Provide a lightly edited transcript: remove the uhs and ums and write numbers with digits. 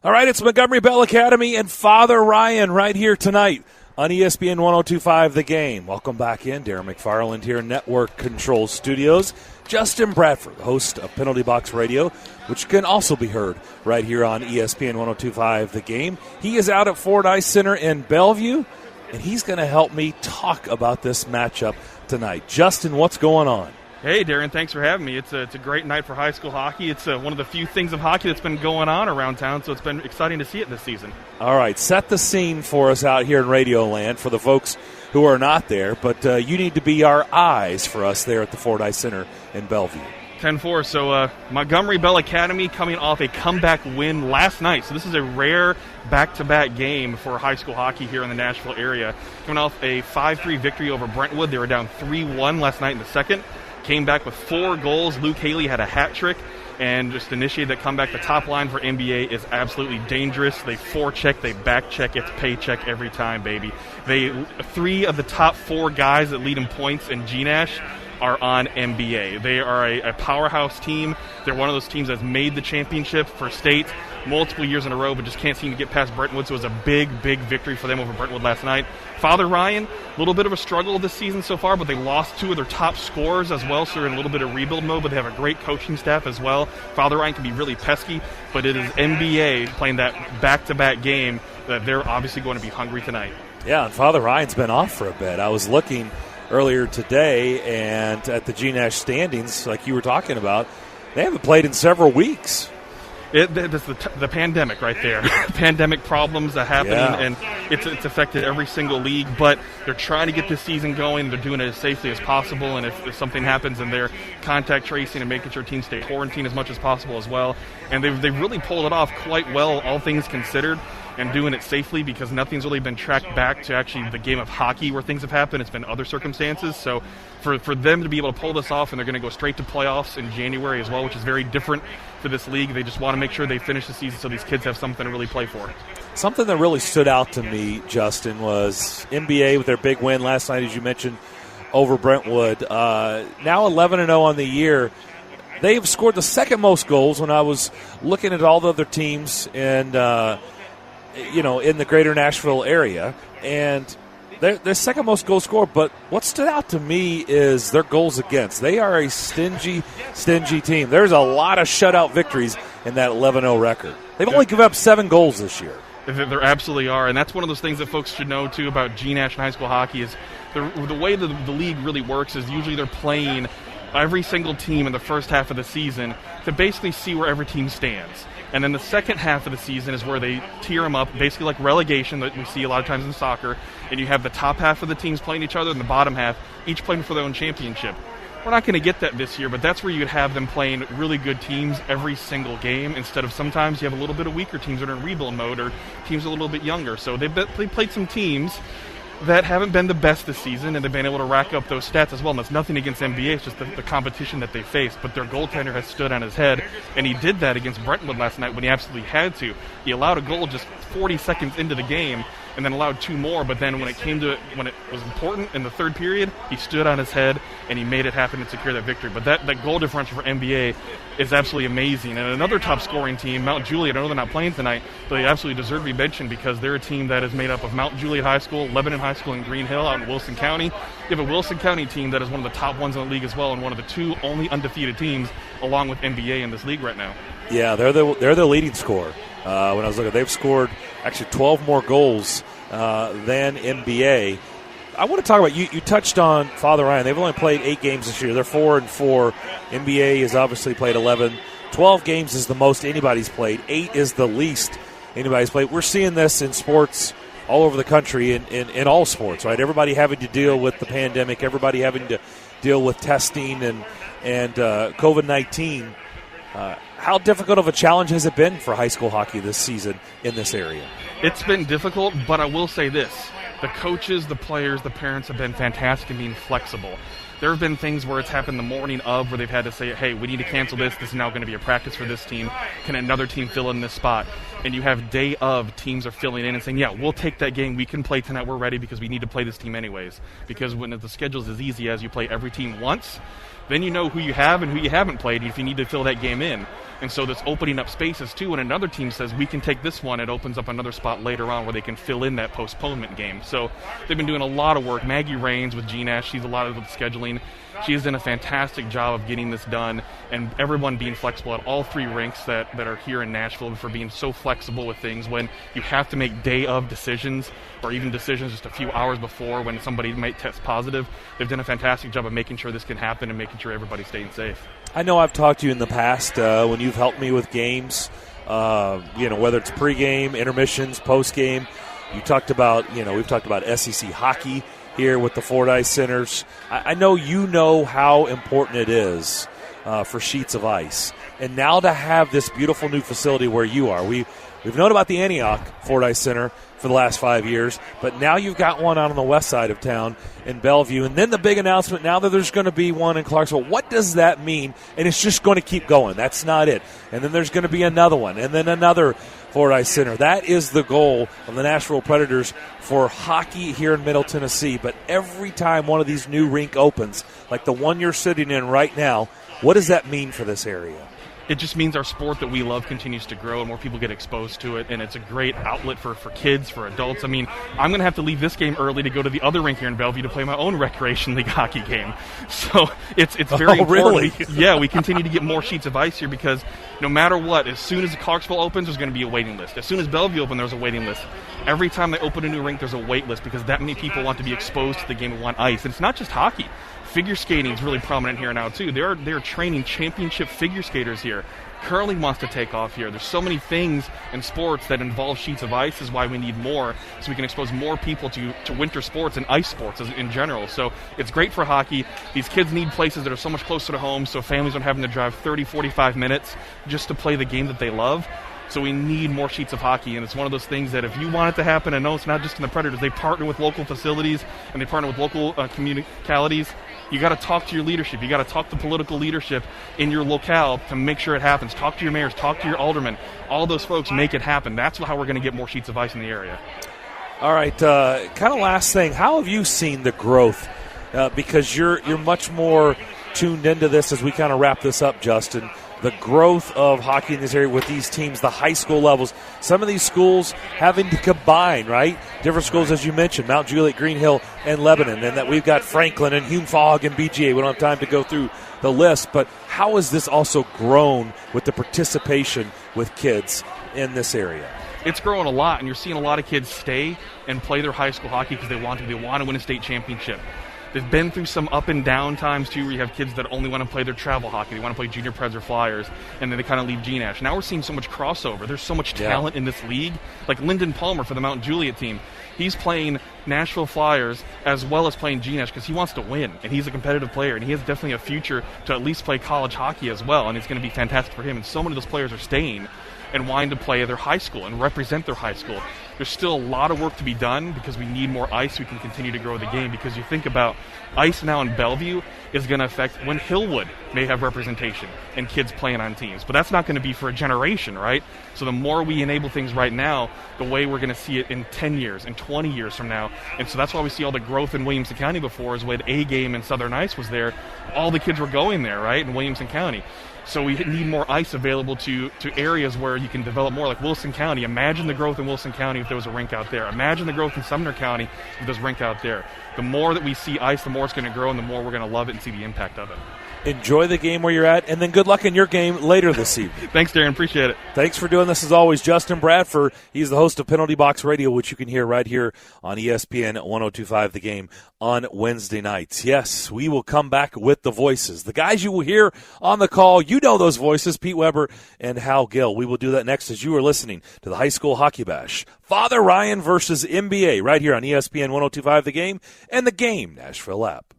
All right, it's Montgomery Bell Academy and Father Ryan right here tonight on ESPN 102.5 The Game. Welcome back in. Darren McFarland here in Network Control Studios. Justin Bradford, host of Penalty Box Radio, which can also be heard right here on ESPN 102.5 The Game. He is out at Fordyce Center in Bellevue, and he's going to help me talk about this matchup tonight. Justin, what's going on? Hey, Darren, thanks for having me. It's a great night for high school hockey. It's one of the few things of hockey that's been going on around town, so it's been exciting to see it this season. All right, set the scene for us out here in Radio Land for the folks who are not there, but you need to be our eyes for us there at the Fordyce Center in Bellevue. 10-4, so Montgomery Bell Academy coming off a comeback win last night. So this is a rare back-to-back game for high school hockey here in the Nashville area. Coming off a 5-3 victory over Brentwood. They were down 3-1 last night in the second. Came back with 4 goals. Luke Haley had a hat trick and just initiated that comeback. The top line for NBA is absolutely dangerous. They forecheck, they backcheck, it's paycheck every time, baby. 3 of the top 4 guys that lead in points in GNash are on NBA. They are a powerhouse team. They're one of those teams that's made the championship for state multiple years in a row, but just can't seem to get past Brentwood, so it was a big victory for them over Brentwood last night. Father Ryan, a little bit of a struggle this season so far, but they lost 2 of their top scorers as well, so they're in a little bit of rebuild mode, but they have a great coaching staff as well. Father Ryan can be really pesky, but it is NBA playing that back-to-back game that they're obviously going to be hungry tonight. Yeah, and Father Ryan's been off for a bit. I was looking earlier today, and at the GNash standings, like you were talking about, they haven't played in several weeks. That's the pandemic right there. Pandemic problems are happening, and it's affected every single league, but they're trying to get this season going. They're doing it as safely as possible, and if something happens, and they're contact tracing and making sure teams stay quarantined as much as possible as well. And they've really pulled it off quite well, all things considered, and doing it safely, because nothing's really been tracked back to actually the game of hockey where things have happened. It's been other circumstances. So for them to be able to pull this off, and they're going to go straight to playoffs in January as well, which is very different for this league. They just want to make sure they finish the season so these kids have something to really play for. Something that really stood out to me, Justin, was NBA with their big win last night, as you mentioned, over Brentwood. Now 11-0 on the year. They've scored the second most goals when I was looking at all the other teams and in the greater Nashville area, and they're second most goals scored. But what stood out to me is their goals against. They are a stingy team. There's a lot of shutout victories in that 11-0 record. They've only given up 7 goals this year. There absolutely are, and that's one of those things that folks should know, too, about GNash and high school hockey is the way the league really works is usually they're playing every single team in the first half of the season to basically see where every team stands. And then the second half of the season is where they tier them up, basically like relegation that we see a lot of times in soccer. And you have the top half of the teams playing each other and the bottom half, each playing for their own championship. We're not going to get that this year, but that's where you would have them playing really good teams every single game, instead of sometimes you have a little bit of weaker teams that are in rebuild mode or teams a little bit younger. So they played some teams that haven't been the best this season, and they've been able to rack up those stats as well. And that's nothing against NBA, it's just the competition that they face. But their goaltender has stood on his head, and he did that against Brentwood last night when he absolutely had to. He allowed a goal just 40 seconds into the game, and then allowed 2 more, but then when it was important in the third period, he stood on his head and he made it happen and secure that victory. But that goal differential for NBA is absolutely amazing. And another top scoring team, Mount Juliet, I know they're not playing tonight, but they absolutely deserve to be mentioned because they're a team that is made up of Mount Juliet High School, Lebanon High School, and Green Hill out in Wilson County. You have a Wilson County team that is one of the top ones in the league as well, and one of the 2 only undefeated teams along with NBA in this league right now. Yeah, they're the leading scorer. When I was looking, they've scored actually 12 more goals than NBA. I want to talk about, you touched on Father Ryan. They've only played 8 games this year. They're 4-4. NBA has obviously played 11. 12 games is the most anybody's played. 8 is the least anybody's played. We're seeing this in sports all over the country, in all sports, right? Everybody having to deal with the pandemic, everybody having to deal with testing and COVID-19. How difficult of a challenge has it been for high school hockey this season in this area? It's been difficult, but I will say this. The coaches, the players, the parents have been fantastic in being flexible. There have been things where it's happened the morning of where they've had to say, hey, we need to cancel this. This is now going to be a practice for this team. Can another team fill in this spot? and you have day of teams are filling in and saying, yeah, we'll take that game. We can play tonight. We're ready because we need to play this team anyways. Because when the schedule is as easy as you play every team once, then you know who you have and who you haven't played if you need to fill that game in. And so that's opening up spaces, too. When another team says, we can take this one, it opens up another spot later on where they can fill in that postponement game. So they've been doing a lot of work. Maggie Raines with GNash, she's a lot of the scheduling. She has done a fantastic job of getting this done, and everyone being flexible at all 3 rinks that are here in Nashville for being so flexible with things when you have to make day of decisions or even decisions just a few hours before when somebody might test positive. They've done a fantastic job of making sure this can happen and making sure everybody's staying safe. I know I've talked to you in the past when you've helped me with games, whether it's pregame, intermissions, postgame. We've talked about SEC hockey here with the Fordyce Centers. I know you know how important it is for sheets of ice. And now to have this beautiful new facility where you are. We've known about the Antioch Fordyce Center for the last 5 years, but now you've got one out on the west side of town in Bellevue. And then the big announcement now that there's going to be one in Clarksville. What does that mean? And it's just going to keep going. That's not it. And then there's going to be another one, and then another Fordyce Center. That is the goal of the Nashville Predators for hockey here in Middle Tennessee. But every time one of these new rink opens, like the one you're sitting in right now, what does that mean for this area? It just means our sport that we love continues to grow and more people get exposed to it, and it's a great outlet for kids, for adults. I mean, I'm going to have to leave this game early to go to the other rink here in Bellevue to play my own Recreation League hockey game. So it's very important. Really? Yeah, we continue to get more sheets of ice here because no matter what, as soon as Clarksville opens, there's going to be a waiting list. As soon as Bellevue opens, there's a waiting list. Every time they open a new rink, there's a wait list because that many people want to be exposed to the game and want ice. And it's not just hockey. Figure skating is really prominent here now, too. They're training championship figure skaters here. Curling wants to take off here. There's so many things in sports that involve sheets of ice is why we need more, so we can expose more people to winter sports and ice sports in general. So it's great for hockey. These kids need places that are so much closer to home so families aren't having to drive 30, 45 minutes just to play the game that they love. So we need more sheets of hockey, and it's one of those things that if you want it to happen, and no, it's not just in the Predators, they partner with local facilities and they partner with local communicalities. You got to talk to your leadership. You got to talk to political leadership in your locale to make sure it happens. Talk to your mayors. Talk to your aldermen. All those folks make it happen. That's how we're going to get more sheets of ice in the area. All right, kind of last thing. How have you seen the growth? Because you're much more tuned into this as we kind of wrap this up, Justin. The growth of hockey in this area with these teams, the high school levels. Some of these schools having to combine, right? Different schools, as you mentioned, Mount Juliet, Green Hill, and Lebanon. And that we've got Franklin and Hume Fogg and BGA. We don't have time to go through the list. But how has this also grown with the participation with kids in this area? It's growing a lot, and you're seeing a lot of kids stay and play their high school hockey because they want to. They want to win a state championship. They've been through some up and down times, too, where you have kids that only want to play their travel hockey. They want to play junior Preds or Flyers, and then they kind of leave GNash. Now we're seeing so much crossover. There's so much talent in this league. Like Lyndon Palmer for the Mount Juliet team. He's playing Nashville Flyers as well as playing GNash because he wants to win, and he's a competitive player, and he has definitely a future to at least play college hockey as well, and it's going to be fantastic for him. And so many of those players are staying and wanting to play at their high school and represent their high school. There's still a lot of work to be done because we need more ice so we can continue to grow the game, because you think about ice now in Bellevue is going to affect when Hillwood may have representation and kids playing on teams. But that's not going to be for a generation, right? So the more we enable things right now, the way we're going to see it in 10 years and 20 years from now. And so that's why we see all the growth in Williamson County before, is the way the A game and Southern Ice was there. All the kids were going there, right, in Williamson County. So we need more ice available to areas where you can develop more, like Wilson County. Imagine the growth in Wilson County if there was a rink out there. Imagine the growth in Sumner County if there's a rink out there. The more that we see ice, the more it's going to grow, and the more we're going to love it and see the impact of it. Enjoy the game where you're at, and then good luck in your game later this evening. Thanks, Darren. Appreciate it. Thanks for doing this as always. Justin Bradford, he's the host of Penalty Box Radio, which you can hear right here on ESPN 102.5 The Game on Wednesday nights. Yes, we will come back with the voices. The guys you will hear on the call, you know those voices, Pete Weber and Hal Gill. We will do that next as you are listening to the High School Hockey Bash. Father Ryan versus NBA right here on ESPN 102.5 The Game and the Game Nashville app.